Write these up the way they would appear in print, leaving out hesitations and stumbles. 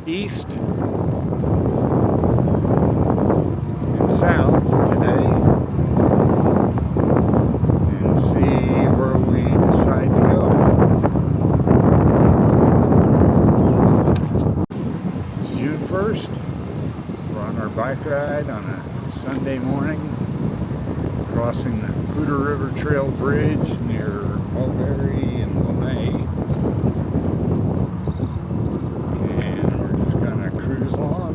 east and south today and see where we decide to go. It's June 1st. We're on our bike ride on a Sunday morning, crossing the Poudre River Trail Bridge near Mulberry and LeMay. And we're just gonna cruise along.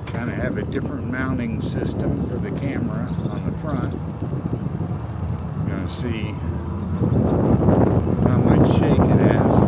Kind of have a different mounting system for the camera on the front. You're gonna see how much shake it has.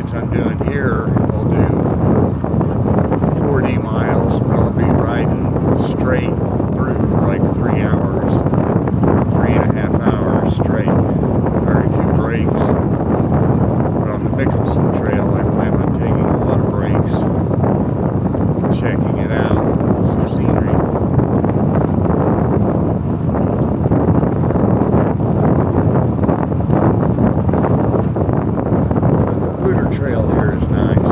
rides I'm doing here, I'll do 40 miles, but I'll be riding straight through for like 3 hours, 3.5 hours straight. Very few breaks. But on the Mickelson Trail, I plan on taking a lot of breaks, checking it out, some scenery. Trail here is nice.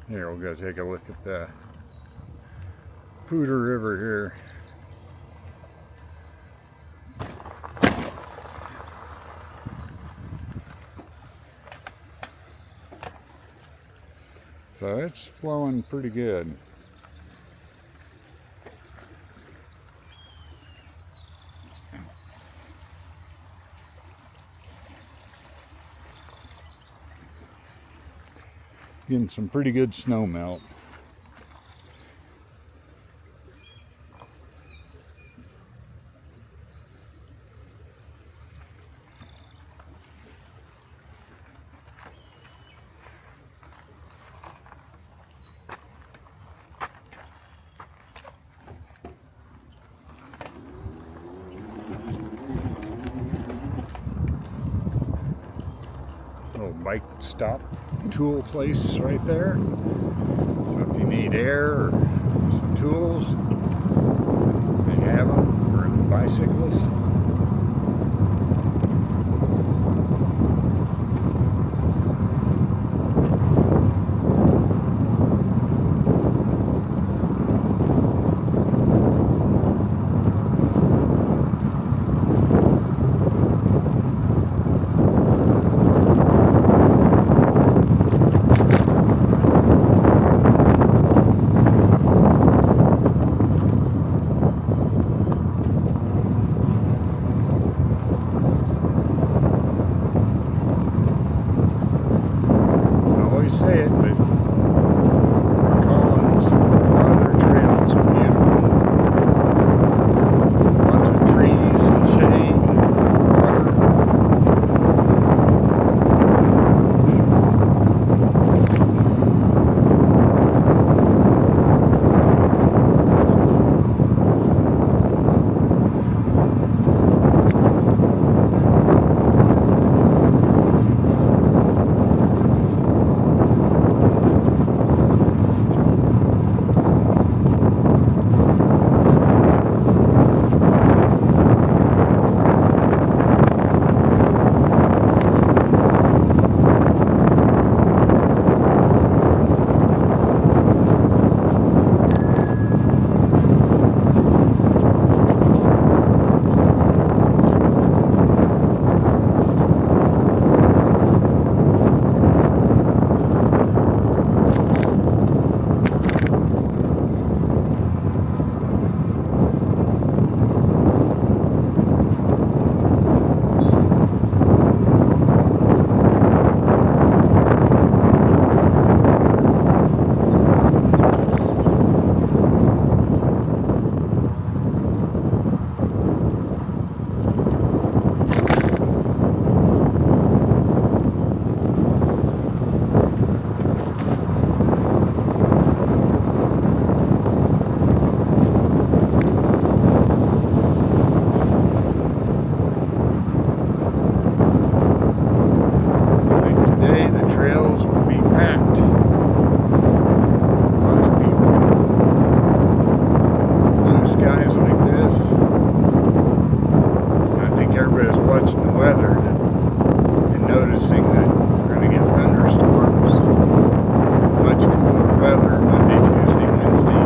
Here, we'll go take a look at the Poudre River here. So it's flowing pretty good. Getting some pretty good snow melt. Little bike stop tool place right there. So if you need air or some tools, they have them, or buy bicyclists. Say it, but Fort Collins and other trails are beautiful. Lots of trees and shade, watching the weather and noticing that we're going to get thunderstorms, much cooler weather Monday, Tuesday, Wednesday.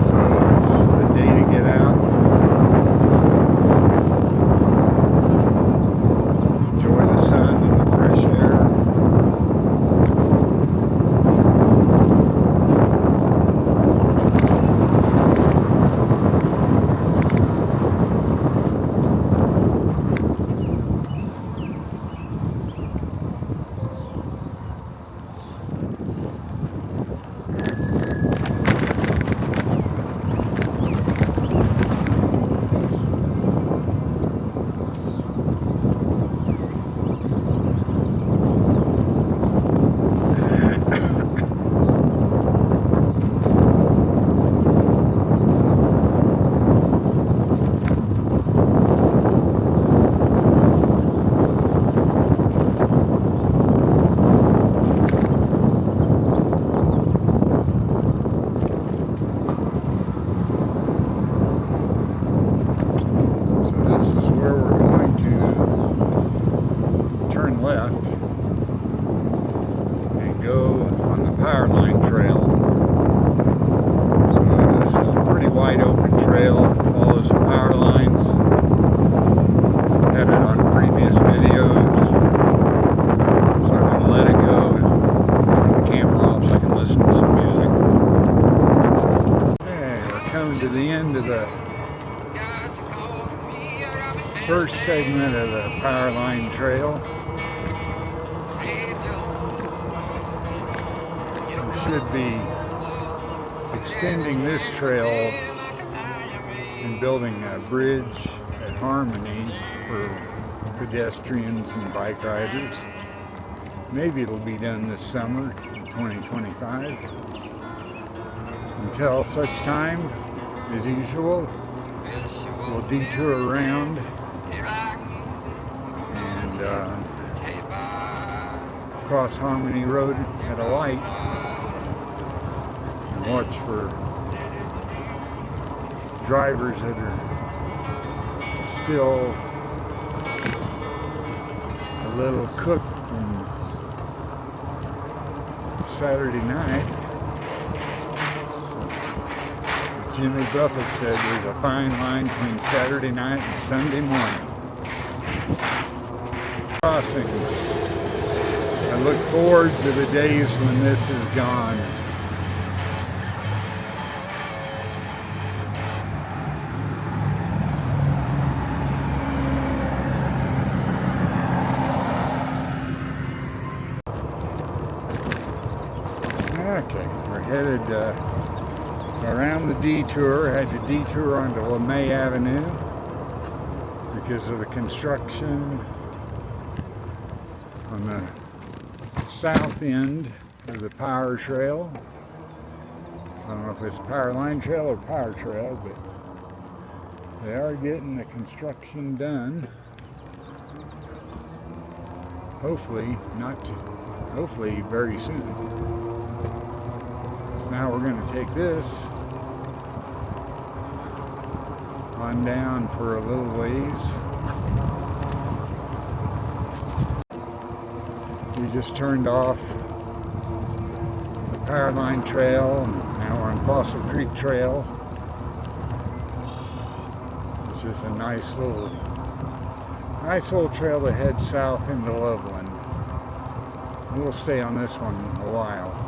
So it's the day to get out, enjoy the sun and the fresh air. Left and go on the power line trail. So this is a pretty wide open trail, follows the power lines. Had it on previous videos, so I'm going to let it go, turn the camera off so I can listen to some music. Okay, we're coming to the end of the first segment of the power line trail. Should be extending this trail and building a bridge at Harmony for pedestrians and bike riders. Maybe it'll be done this summer in 2025. Until such time, as usual, we'll detour around and cross Harmony Road at a light. Watch for drivers that are still a little cooked from Saturday night. Jimmy Buffett said there's a fine line between Saturday night and Sunday morning. Crossing. I look forward to the days when this is gone. Okay, we're headed around the detour. I had to detour onto LeMay Avenue because of the construction on the south end of the power trail. I don't know if it's power line trail or power trail, but they are getting the construction done. Hopefully very soon. So now we're going to take this on down for a little ways. We just turned off the power line trail, and now we're on Fossil Creek Trail. It's just a nice little trail to head south into Loveland. We'll stay on this one a while.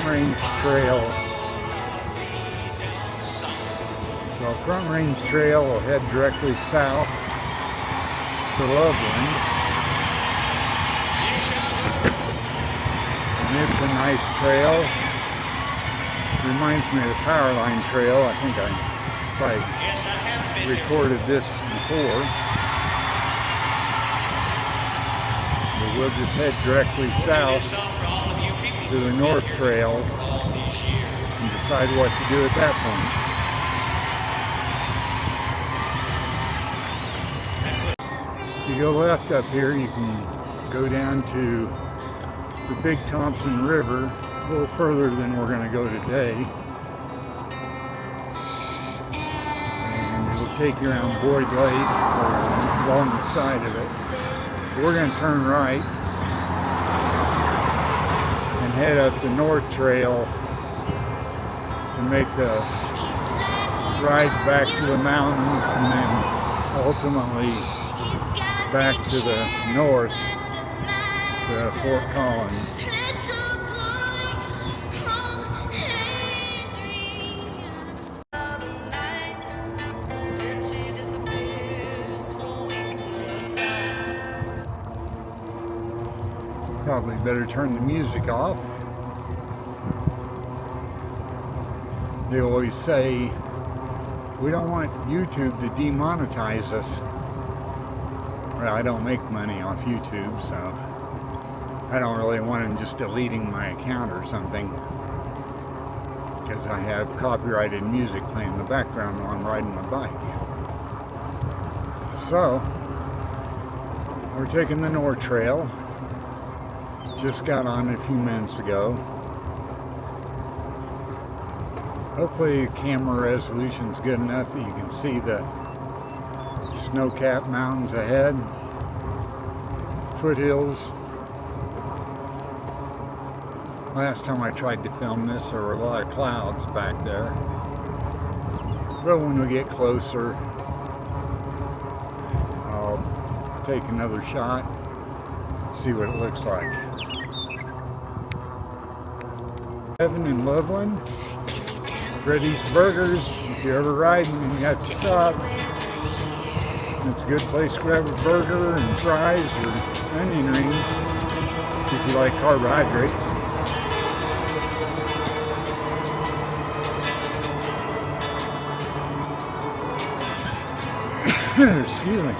Range Trail. So Front Range Trail will head directly south to Loveland. And it's a nice trail. Reminds me of the Power Line Trail. I think I probably recorded this before. But we'll just head directly south to the North Trail and decide what to do at that point. If you go left up here, you can go down to the Big Thompson River, a little further than we're going to go today. And it'll take you around Boyd Lake or along the side of it. We're going to turn right and head up the North Trail to make the ride back to the mountains and then ultimately back to the north to Fort Collins. Probably better turn the music off. They always say, we don't want YouTube to demonetize us. Well, I don't make money off YouTube, so I don't really want them just deleting my account or something, because I have copyrighted music playing in the background while I'm riding my bike. So, we're taking the North Trail. Just got on a few minutes ago. Hopefully the camera resolution's good enough that you can see the snow-capped mountains ahead, foothills. Last time I tried to film this, there were a lot of clouds back there. But when we get closer, I'll take another shot, see what it looks like. Evan in Loveland, Freddy's Burgers. If you're ever riding and you have to stop, it's a good place to grab a burger and fries or onion rings if you like carbohydrates. Excuse me.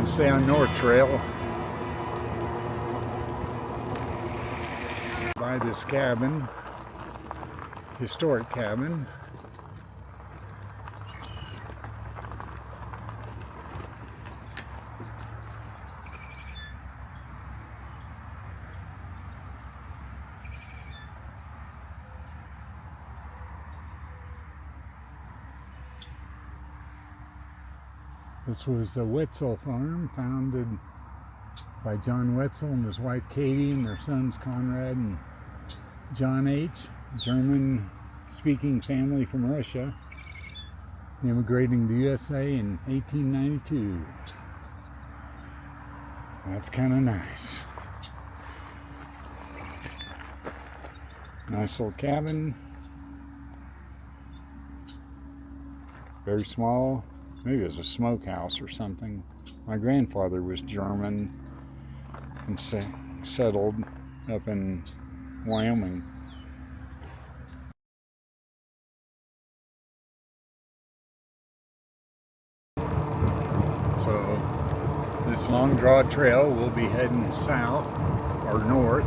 and stay on North Trail. By this cabin, historic cabin. This was the Wetzel farm, founded by John Wetzel and his wife Katie and their sons Conrad and John H., German-speaking family from Russia, immigrating to the USA in 1892. That's kind of nice. Nice little cabin. Very small. Maybe it was a smokehouse or something. My grandfather was German and settled up in Wyoming. So this long draw trail will be heading south or north.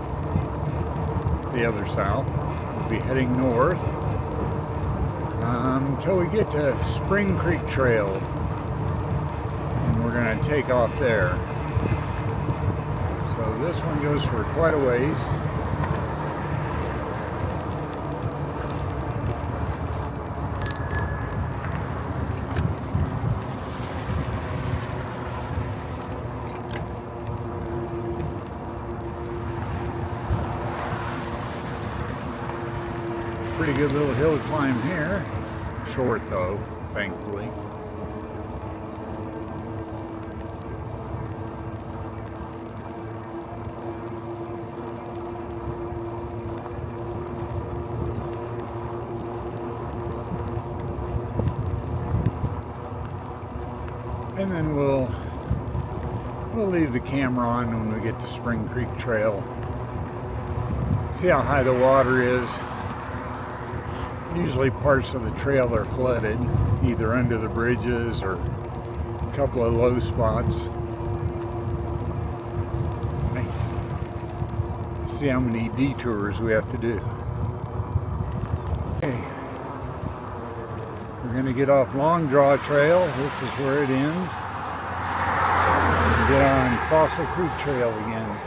The other south. We'll be heading north until we get to Spring Creek Trail, and we're going to take off there. So this one goes for quite a ways. Pretty good little hill climb here. Short though, thankfully. And then we'll leave the camera on when we get to Spring Creek Trail. See how high the water is. Usually parts of the trail are flooded, either under the bridges or a couple of low spots. See how many detours we have to do. Okay. We're going to get off Long Draw Trail. This is where it ends. And get on Fossil Creek Trail again.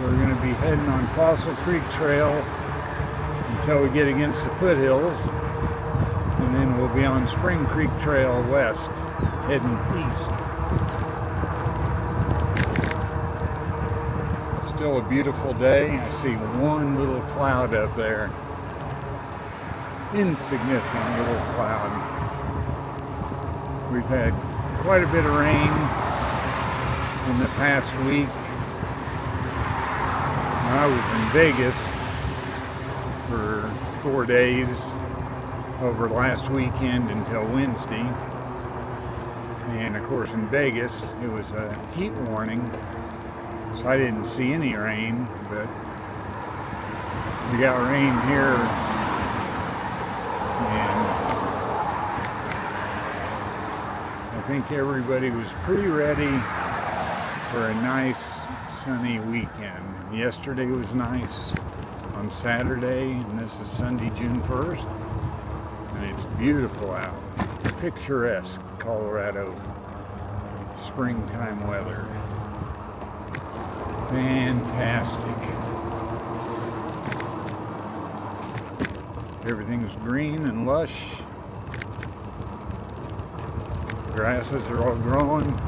We're going to be heading on Fossil Creek Trail until we get against the foothills, and then we'll be on Spring Creek Trail west, heading east. It's still a beautiful day. I see one little cloud up there. Insignificant little cloud. We've had quite a bit of rain in the past week. I was in Vegas for 4 days over last weekend until Wednesday, and of course in Vegas it was a heat warning, so I didn't see any rain, but we got rain here, and I think everybody was pretty ready for a nice sunny weekend. Yesterday was nice on Saturday, and this is Sunday, June 1st, and it's beautiful out. Picturesque Colorado springtime weather. Fantastic. Everything's green and lush. Grasses are all growing.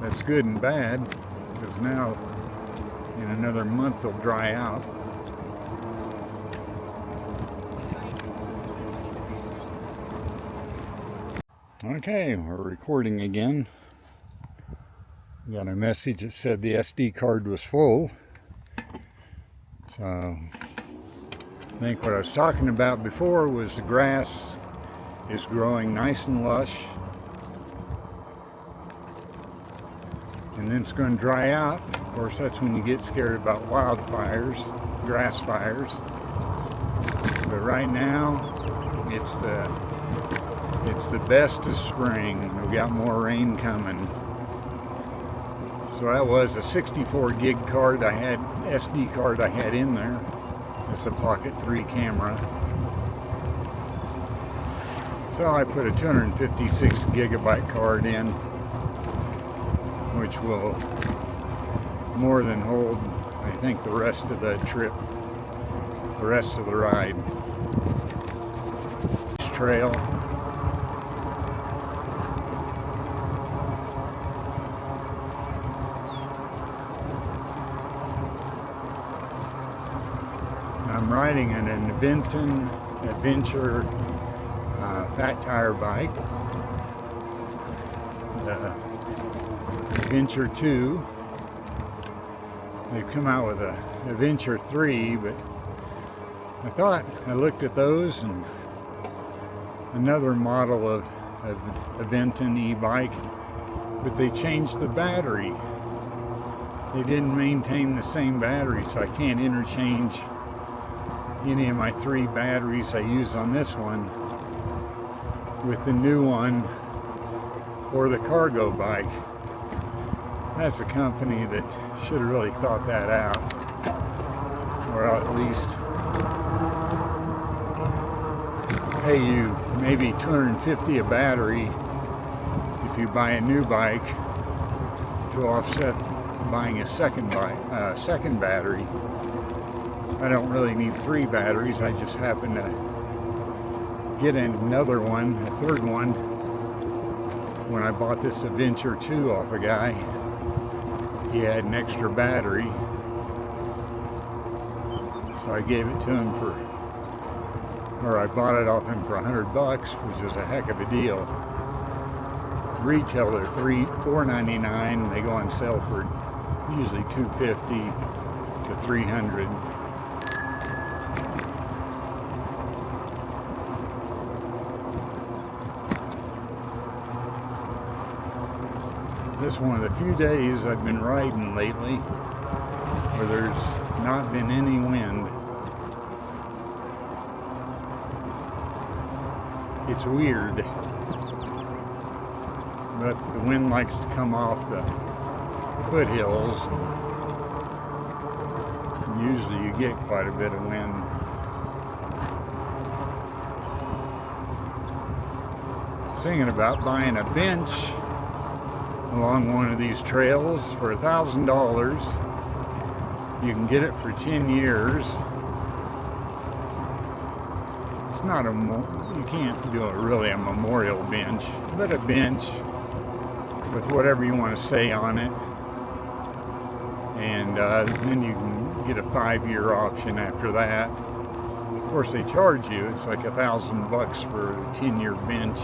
That's good and bad, because now in another month they'll dry out. Okay, we're recording again. We got a message that said the SD card was full. So I think what I was talking about before was the grass is growing nice and lush. and then it's going to dry out. Of course, that's when you get scared about wildfires, grass fires. But right now, it's the best of spring. We've got more rain coming. So that was a 64 gig card I had, SD card I had in there. It's a Pocket 3 camera. So I put a 256 gigabyte card in, which will more than hold, I think, the rest of the trip, the rest of the ride. Trail. I'm riding an Adventure fat tire bike, the Adventure 2. They've come out with a Adventure 3, but I looked at those and another model of Aventon e-bike, but they changed the battery. They didn't maintain the same battery, so I can't interchange any of my 3 batteries I use on this one with the new one or the cargo bike. That's a company that should have really thought that out, or at least pay you maybe $250 a battery if you buy a new bike to offset buying a second battery. I don't really need 3 batteries. I just happen to get another one, a third one, when I bought this Adventure 2 off a guy. He had an extra battery, so I gave it to him or I bought it off him for $100, which was a heck of a deal. Retail, they're $4.99. They go on sale for usually $250 to $300. This is one of the few days I've been riding lately where there's not been any wind. It's weird, but the wind likes to come off the foothills. Usually you get quite a bit of wind. Thinking about buying a bench along one of these trails for $1,000. You can get it for 10 years. It's not you can't do really a memorial bench, but a bench with whatever you want to say on it. And then you can get a 5-year option after that. Of course, they charge you. It's like $1,000 for a 10-year bench,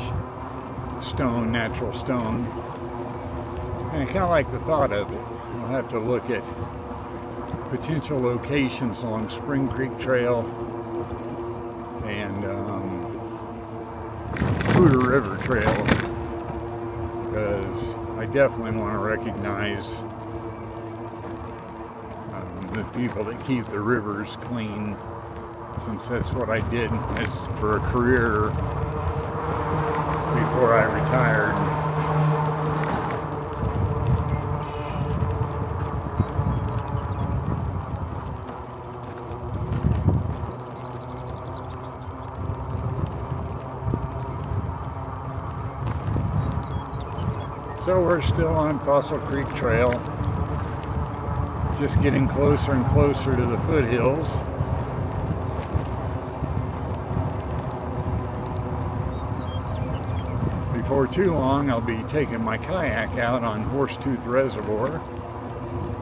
stone, natural stone. And I kind of like the thought of it. I'll have to look at potential locations along Spring Creek Trail and Cooter River Trail, because I definitely want to recognize the people that keep the rivers clean, since that's what I did for a career before I retired. So we're still on Fossil Creek Trail, just getting closer and closer to the foothills. Before too long, I'll be taking my kayak out on Horsetooth Reservoir,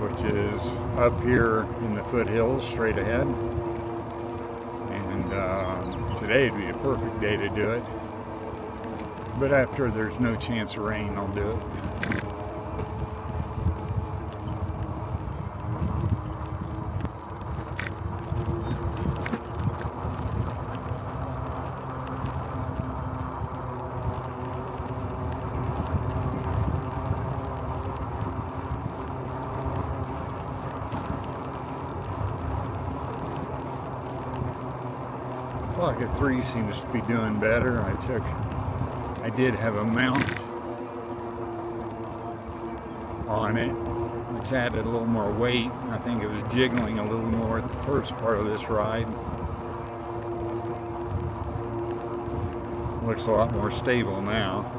which is up here in the foothills straight ahead. And today would be a perfect day to do it. But after there's no chance of rain, I'll do it. Pocket 3 seems to be doing better. I did have a mount on it, which added a little more weight. I think it was jiggling a little more at the first part of this ride. Looks a lot more stable now.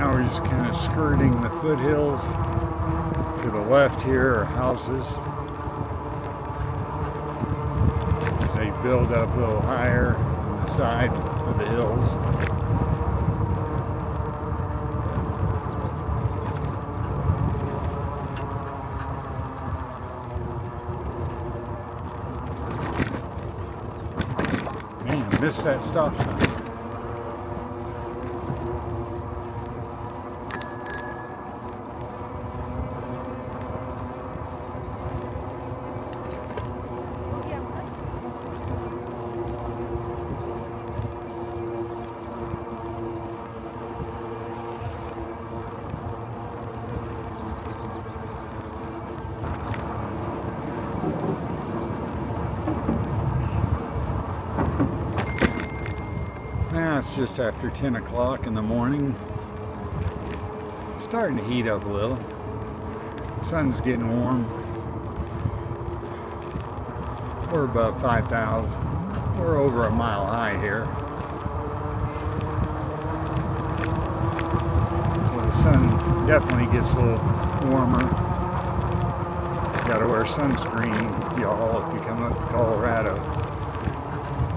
We're just kind of skirting the foothills. To the left here are houses. As they build up a little higher on the side of the hills. Man, missed that stop sign. Now it's just after 10 o'clock in the morning. It's starting to heat up a little. Sun's getting warm. We're above 5,000. We're over a mile high here. So the sun definitely gets a little warmer. Gotta wear sunscreen, y'all, if you come up to Colorado.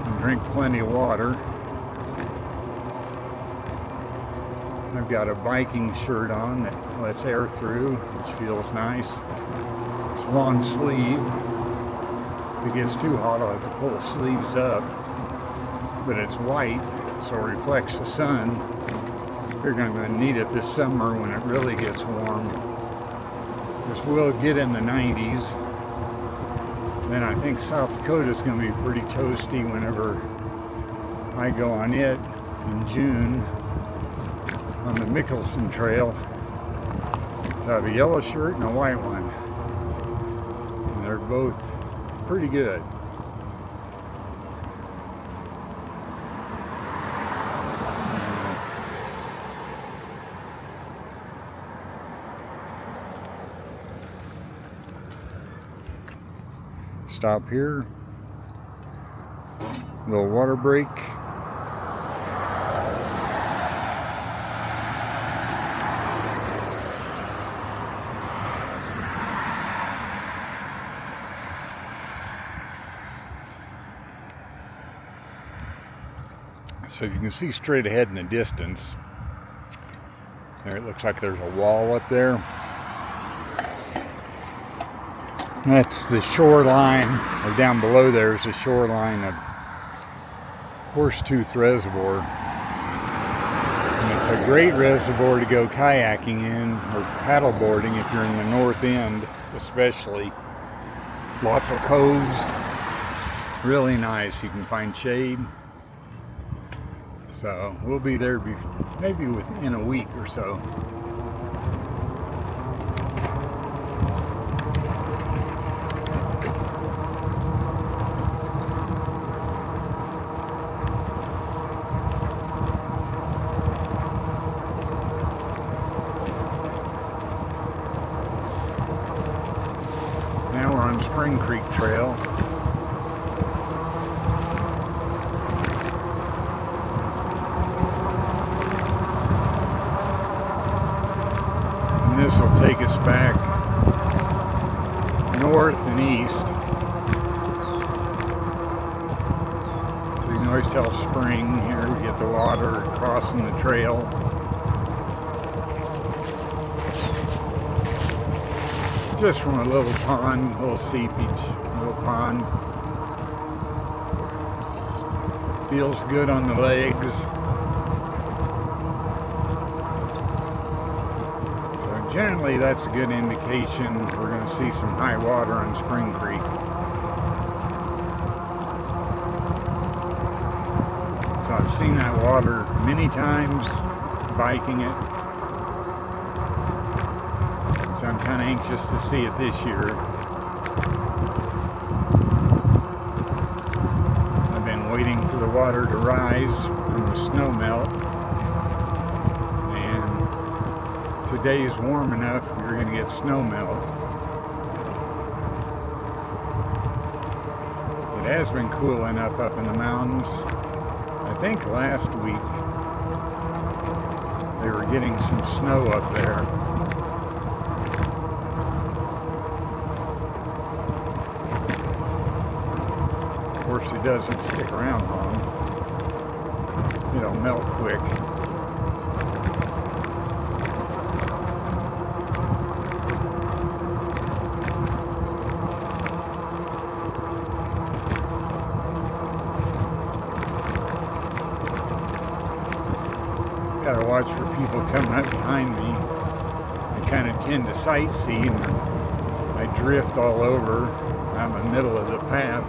And drink plenty of water. I've got a biking shirt on that lets air through, which feels nice. It's long sleeve. If it gets too hot, I'll have to pull the sleeves up. But it's white, so it reflects the sun. You're going to need it this summer when it really gets warm. This will get in the 90s. Then I think South Dakota is going to be pretty toasty whenever I go on it in June. On the Mickelson Trail. So I have a yellow shirt and a white one. And they're both pretty good. Stop here. Little water break. So you can see straight ahead in the distance There, it looks like there's a wall up there. That's the shoreline, or down below there is the shoreline of Horsetooth Reservoir. And it's a great reservoir to go kayaking in, or paddleboarding if you're in the north end especially. Lots of coves. Really nice. You can find shade. So we'll be there maybe within a week or so. Now we're on Spring Creek Trail. And this will take us back north and east. You can always tell spring here. We get the water crossing the trail. Just from a little pond, a little seepage, little pond. Feels good on the legs. So generally that's a good indication we're going to see some high water on Spring Creek. So I've seen that water many times, biking it. So I'm kind of anxious to see it this year. I've been waiting for the water to rise from the snow melt. And today's warm enough, we're going to get snow melt. It has been cool enough up in the mountains. I think last week they were getting some snow up there. Of course, it doesn't stick around long. It'll melt quick. Gotta watch for people coming up behind me. I kind of tend to sightsee and I drift all over out in the middle of the path.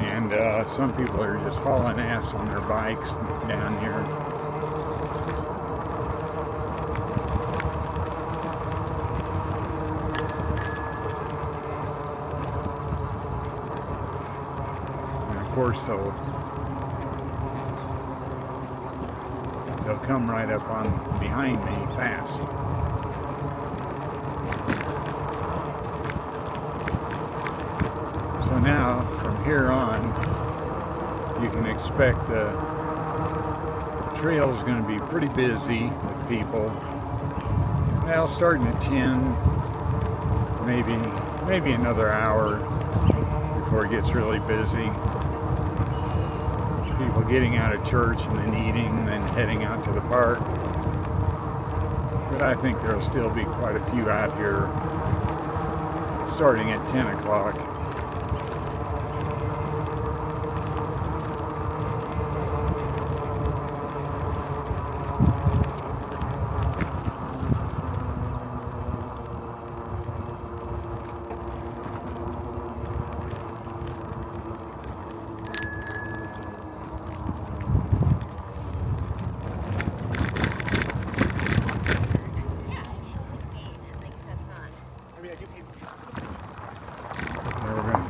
And some people are just hauling ass on their bikes down here. And of course they'll come right up on behind me fast. So now, from here on, you can expect the trail is going to be pretty busy with people. Now, starting at 10, maybe another hour before it gets really busy. People getting out of church and then eating and then heading out to the park. But I think there'll still be quite a few out here starting at 10 o'clock.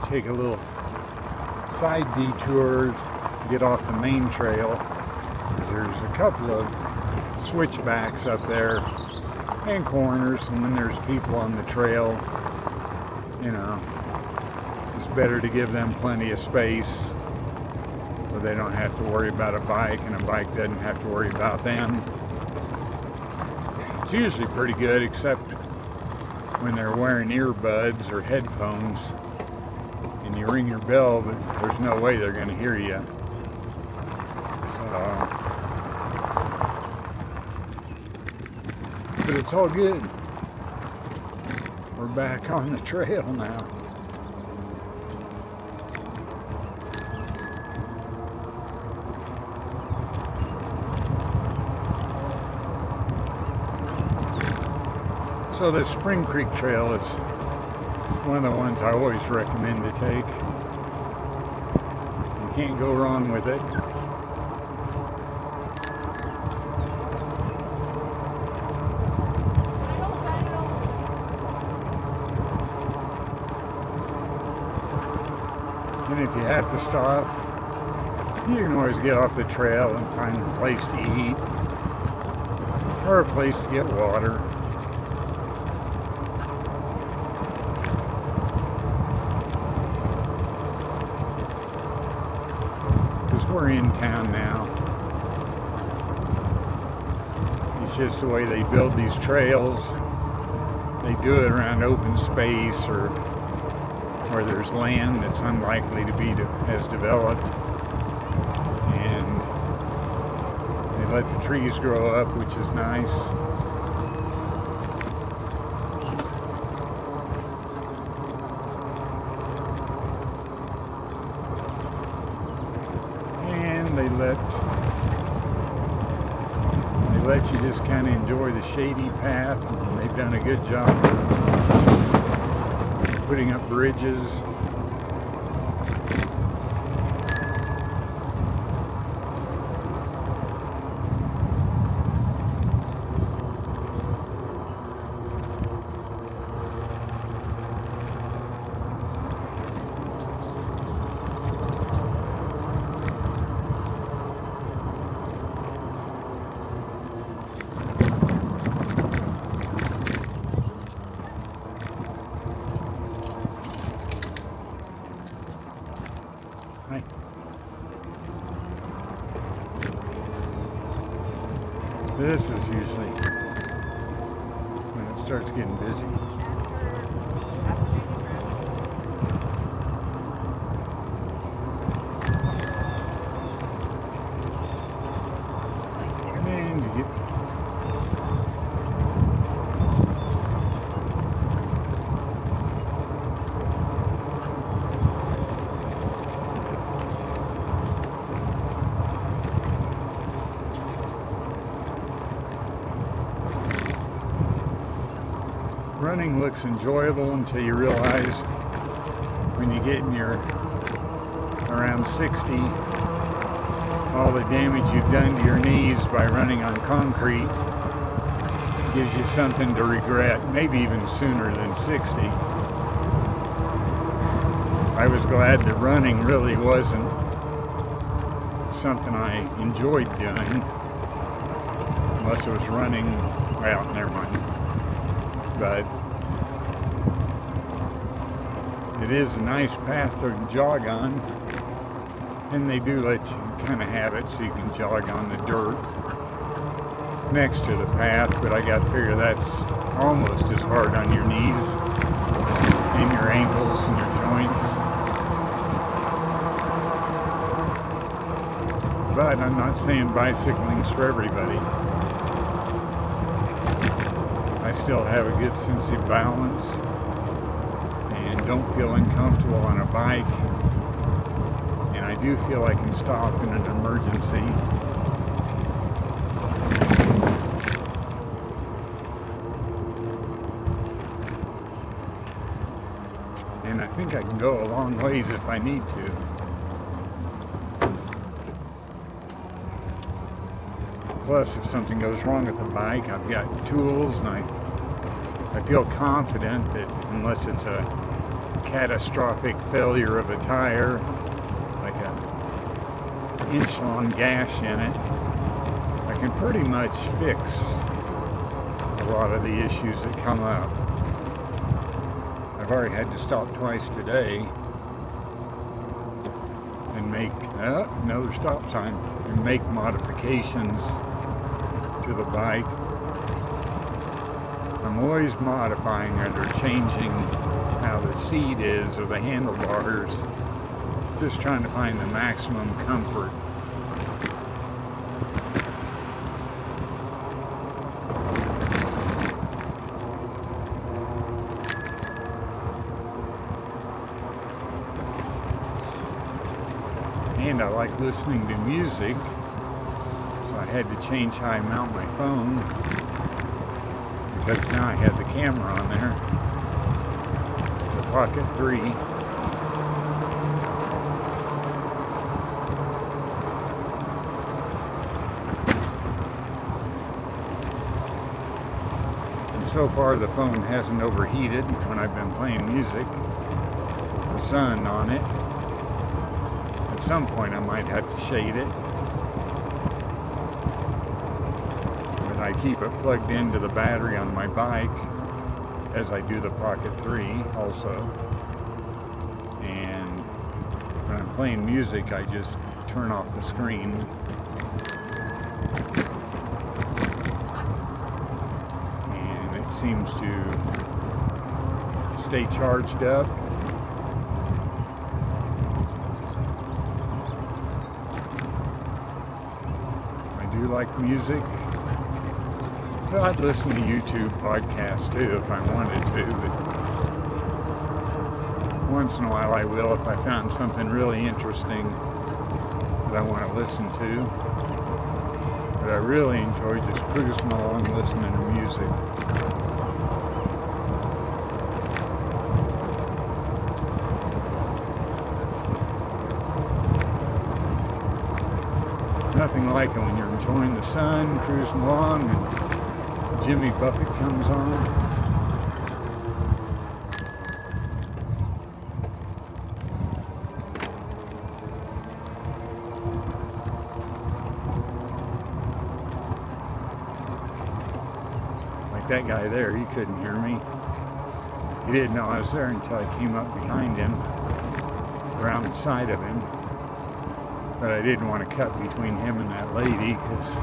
Take a little side detour to get off the main trail. There's a couple of switchbacks up there and corners, and then there's people on the trail. You know, it's better to give them plenty of space so they don't have to worry about a bike and a bike doesn't have to worry about them. It's usually pretty good, except when they're wearing earbuds or headphones and you ring your bell, but there's no way they're going to hear you. So it's all good. We're back on the trail now. So the Spring Creek Trail is one of the ones I always recommend to take. You can't go wrong with it. And if you have to stop, you can always get off the trail and find a place to eat or a place to get water. Because we're in town now. It's just the way they build these trails. They do it around open space or where there's land that's unlikely to be as developed, and they let the trees grow up, which is nice. And they let you just kind of enjoy the shady path, and they've done a good job putting up bridges. Hi. This is usually when it starts getting busy. And you get running looks enjoyable until you realize when you get in your around 60, all the damage you've done to your knees by running on concrete gives you something to regret, maybe even sooner than 60. I was glad that running really wasn't something I enjoyed doing, unless it was running, well, never mind. But it is a nice path to jog on, and they do let you kind of have it so you can jog on the dirt next to the path, but I got to figure that's almost as hard on your knees and your ankles and your joints. But I'm not saying bicycling's for everybody. I still have a good sense of balance and don't feel uncomfortable on a bike, and I do feel I can stop in an emergency. And I think I can go a long ways if I need to. Plus, if something goes wrong with the bike, I've got tools, and I feel confident that unless it's a catastrophic failure of a tire, like an inch-long gash in it, I can pretty much fix a lot of the issues that come up. I've already had to stop twice today and make another stop sign and make modifications to the bike. I'm always modifying it or changing how the seat is or the handlebars, just trying to find the maximum comfort. and I like listening to music, so I had to change how I mount my phone, because now I have the camera on there, the Pocket 3. And so far the phone hasn't overheated when I've been playing music. The sun on it. At some point I might have to shade it. But I keep it plugged into the battery on my bike, as I do the Pocket 3 also. And when I'm playing music, I just turn off the screen. And it seems to stay charged up. I do like music. Well, I'd listen to YouTube podcasts too if I wanted to, but once in a while I will if I found something really interesting that I want to listen to. But I really enjoy just cruising along listening to music. Nothing like it when you're enjoying the sun, cruising along, and Jimmy Buffett comes on. Like that guy there, he couldn't hear me. He didn't know I was there until I came up behind him, around the side of him. But I didn't want to cut between him and that lady, because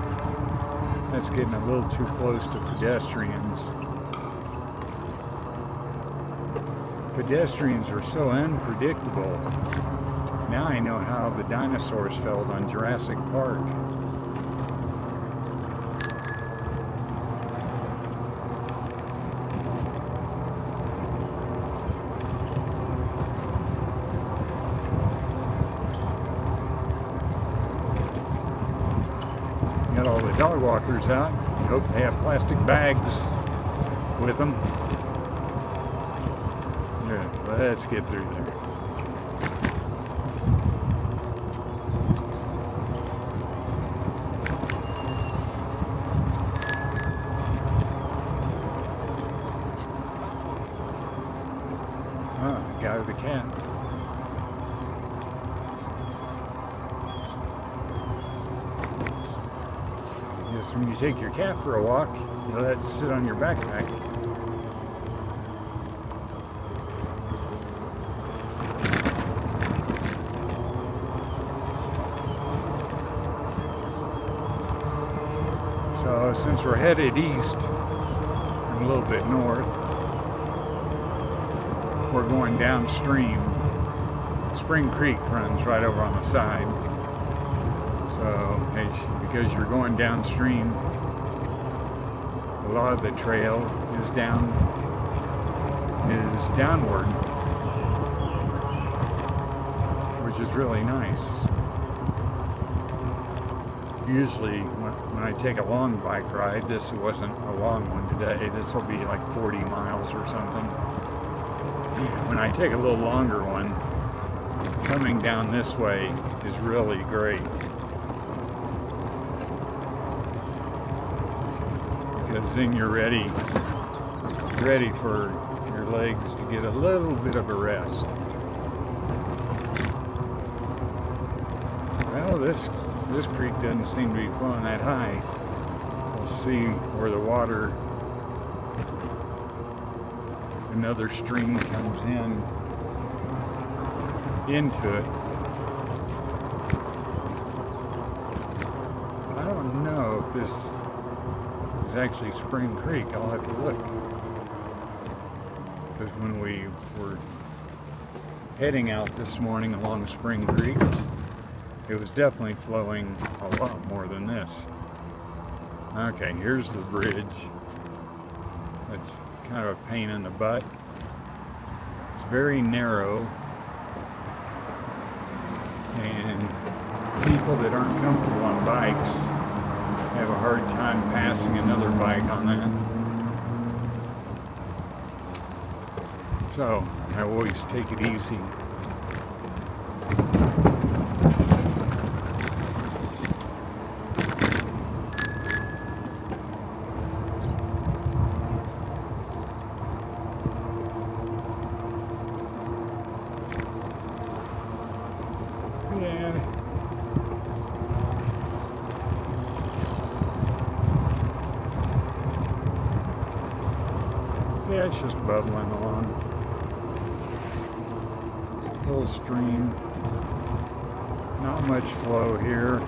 that's getting a little too close to pedestrians. Pedestrians are so unpredictable. Now I know how the dinosaurs felt on Jurassic Park. Got all the dog walkers out. I hope they have plastic bags with them. Yeah, let's get through there. Ah, the guy with the cat. Just when you take your cat for a walk, you let it sit on your backpack. So since we're headed east and a little bit north, we're going downstream. Spring Creek runs right over on the side. So because you're going downstream, a lot of the trail is downward, which is really nice. Usually when I take a long bike ride, this wasn't a long one today, this will be like 40 miles or something. When I take a little longer one, coming down this way is really great. Because then you're ready for your legs to get a little bit of a rest. Well, this creek doesn't seem to be flowing that high. We'll see where the water, another stream comes into it. I don't know if this is actually Spring Creek. I'll have to look. Because when we were heading out this morning along Spring Creek, it was definitely flowing a lot more than this. Okay, here's the bridge. It's kind of a pain in the butt. It's very narrow, and people that aren't comfortable on bikes have a hard time passing another bike on that. So I always take it easy. Yeah, it's just bubbling along. Little stream. Not much flow here.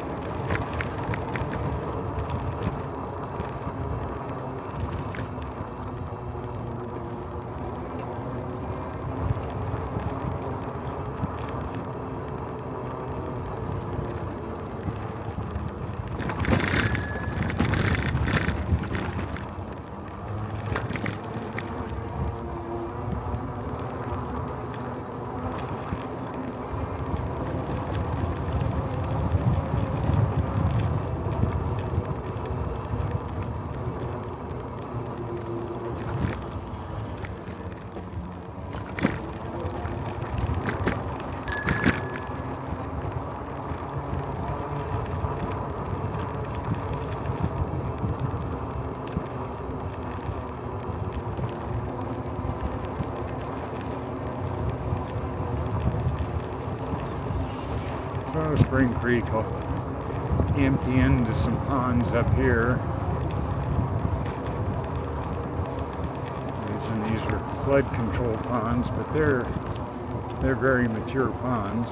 So Spring Creek will empty into some ponds up here. And these are flood control ponds, but they're very mature ponds.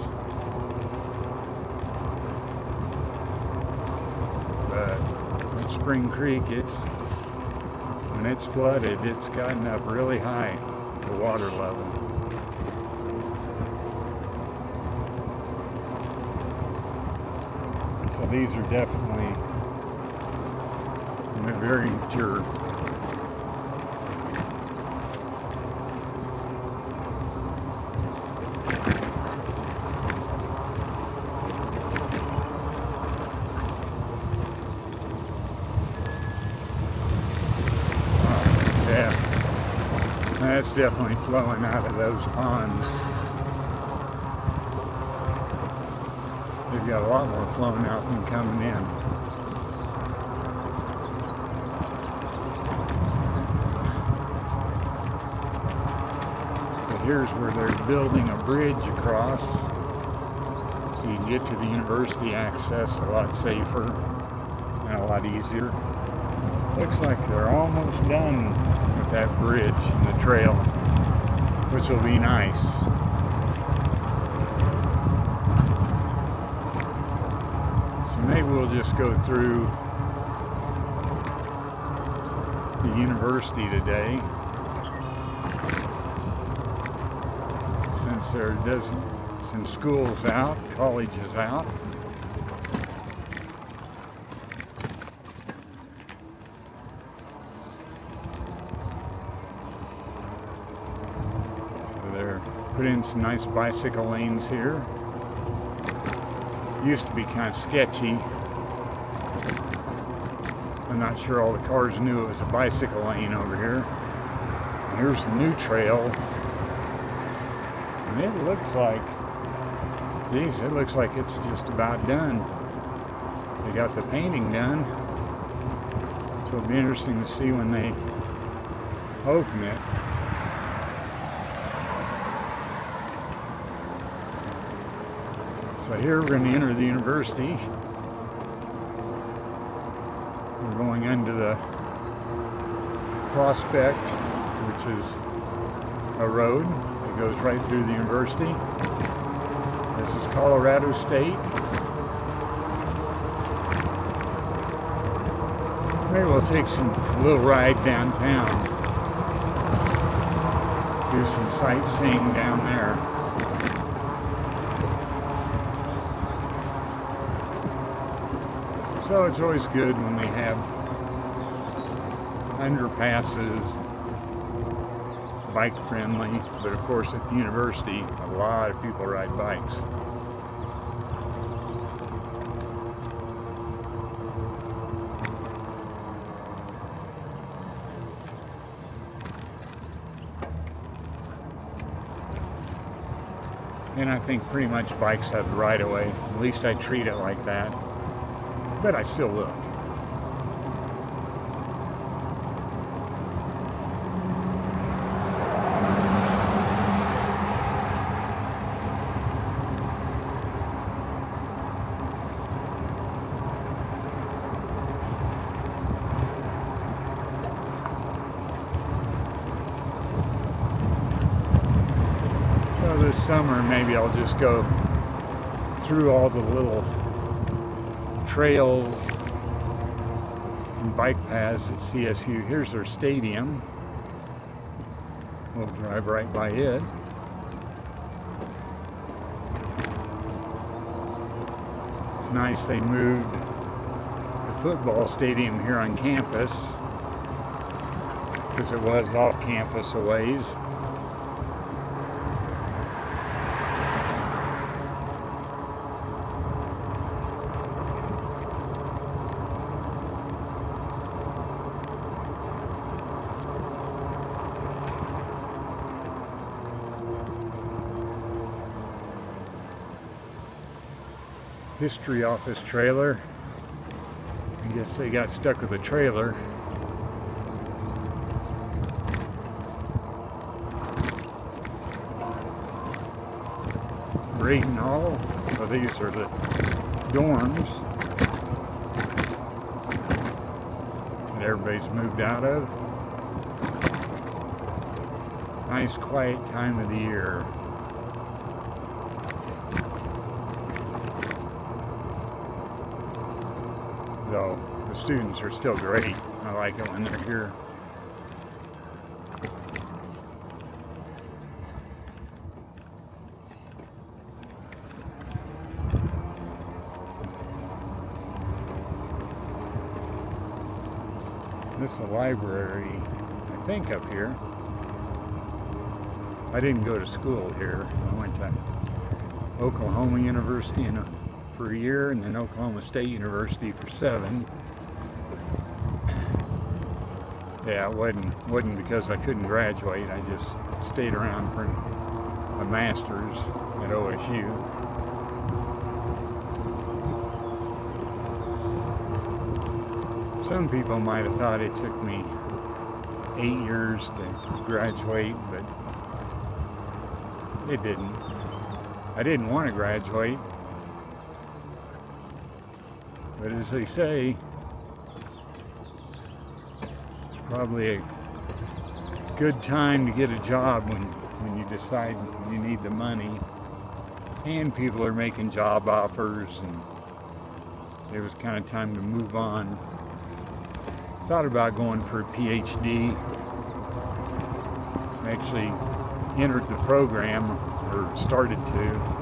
But at Spring Creek, when it's flooded, it's gotten up really high, the water level. So these are definitely very mature. Yeah, that's definitely flowing out of those ponds. They've got a lot more flowing out than coming in. But here's where they're building a bridge across, so you can get to the university access a lot safer and a lot easier. Looks like they're almost done with that bridge and the trail, which will be nice. Maybe we'll just go through the university today, since school's out, college is out. So they're putting in some nice bicycle lanes here. Used to be kind of sketchy. I'm not sure all the cars knew it was a bicycle lane over here. And here's the new trail. And it looks like, geez, it looks like it's just about done. They got the painting done. So it'll be interesting to see when they open it. So here we're going to enter the university. We're going into the Prospect, which is a road that goes right through the university. This is Colorado State. Maybe we'll take a little ride downtown. Do some sightseeing down there. So it's always good when they have underpasses, bike friendly, but of course at the university a lot of people ride bikes. And I think pretty much bikes have the right of way. At least I treat it like that. But I still look. This summer maybe I'll just go through all the little trails and bike paths at CSU. Here's their stadium. We'll drive right by it. It's nice they moved the football stadium here on campus because it was off campus a ways. History off this trailer. I guess they got stuck with the trailer. Brayton Hall. So these are the dorms that everybody's moved out of. Nice quiet time of the year. Though the students are still great. I like it when they're here. This is a library, I think, up here. I didn't go to school here. I went to Oklahoma University for a year, and then Oklahoma State University for 7. Yeah, it wasn't because I couldn't graduate. I just stayed around for a master's at OSU. Some people might have thought it took me 8 years to graduate, but it didn't. I didn't want to graduate. But as they say, it's probably a good time to get a job when you decide you need the money. And people are making job offers, and it was kind of time to move on. Thought about going for a PhD. Actually entered the program, or started to.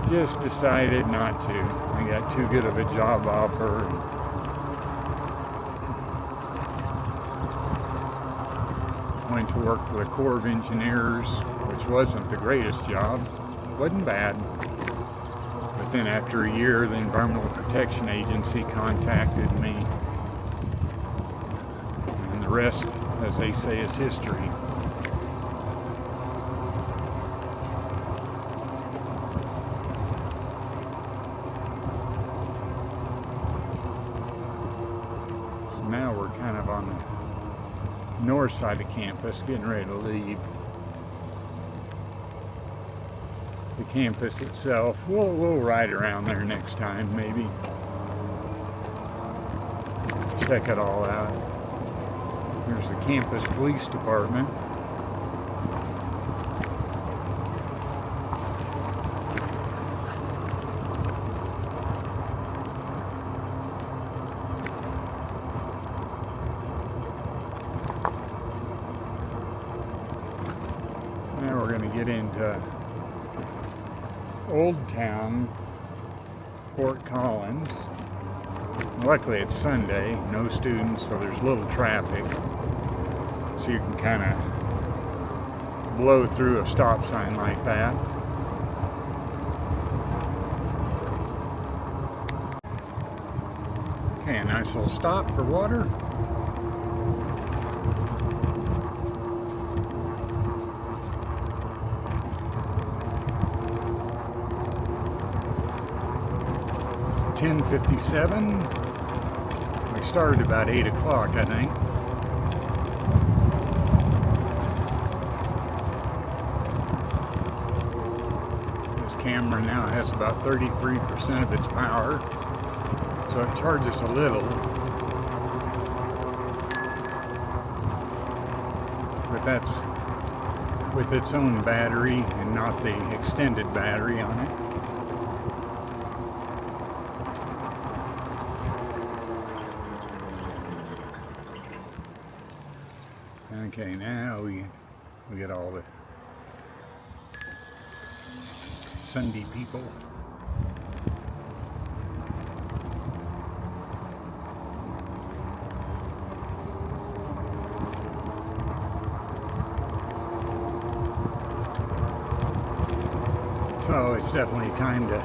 Just decided not to. I got too good of a job offer. Went to work for the Corps of Engineers, which wasn't the greatest job. Wasn't bad. But then after a year, the Environmental Protection Agency contacted me. And the rest, as they say, is history. Now we're kind of on the north side of campus, getting ready to leave. The campus itself, we'll ride around there next time, maybe. Check it all out. Here's the campus police department. Now we're going to get into Old Town, Fort Collins. Luckily it's Sunday, no students, so there's little traffic. So you can kind of blow through a stop sign like that. Okay, a nice little stop for water. 10:57. We started about 8 o'clock, I think. This camera now has about 33% of its power, so it charges a little. But that's with its own battery and not the extended battery on it. Okay, now we get all the Sunday people. So it's definitely time to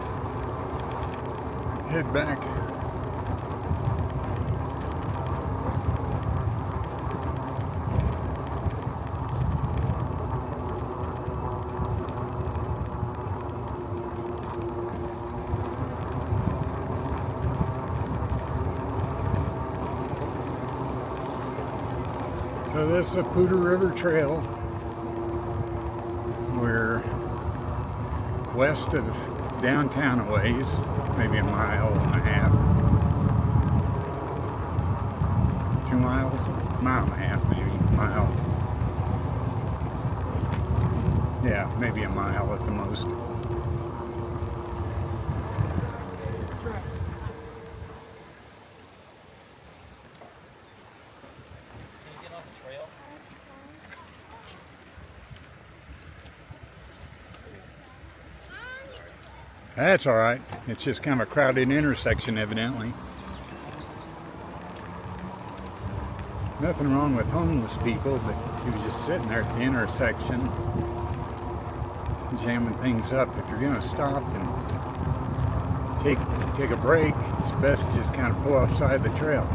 head back. So this is the Poudre River Trail. We're west of downtown a ways, maybe a mile and a half. 2 miles? Mile and a half, maybe. Mile. Yeah, maybe a mile at the most. That's all right. It's just kind of a crowded intersection, evidently. Nothing wrong with homeless people, but he was just sitting there at the intersection, jamming things up. If you're going to stop and take a break, it's best to just kind of pull off side of the trail.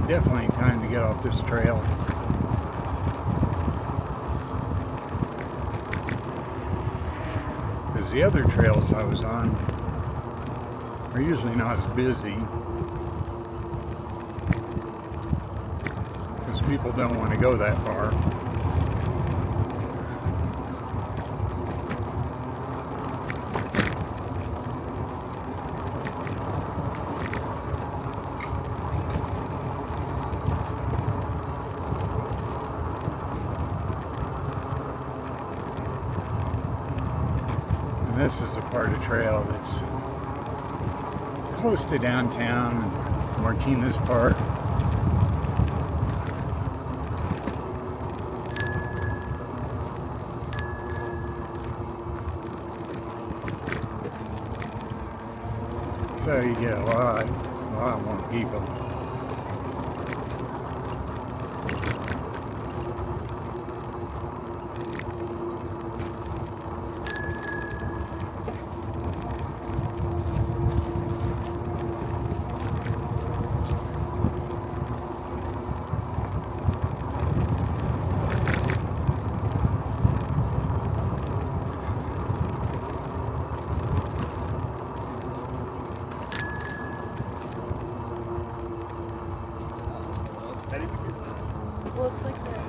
Definitely time to get off this trail. Because the other trails I was on are usually not as busy. Because people don't want to go that far. This is a part of the trail that's close to downtown, Martinez Park. So you get a lot more people. Well, it's like that.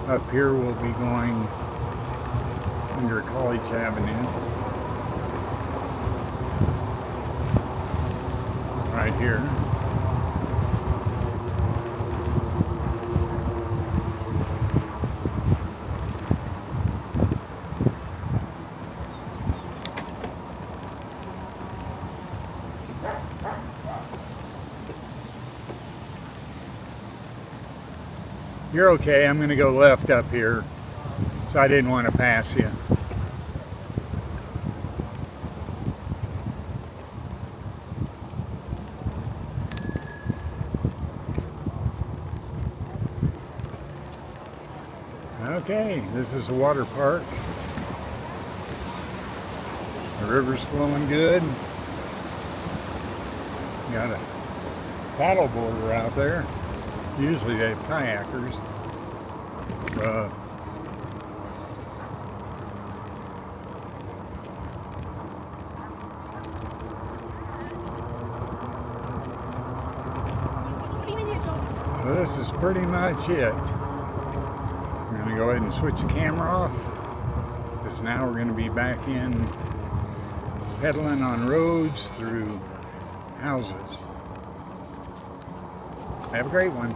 Up here we'll be going under College Avenue. Right here. You're okay, I'm going to go left up here, so I didn't want to pass you. Okay, this is a water park. The river's flowing good. Got a paddle boarder out there. Usually they have kayakers. So this is pretty much it. I'm going to go ahead and switch the camera off, because now we're going to be back in pedaling on roads through houses. Have a great one.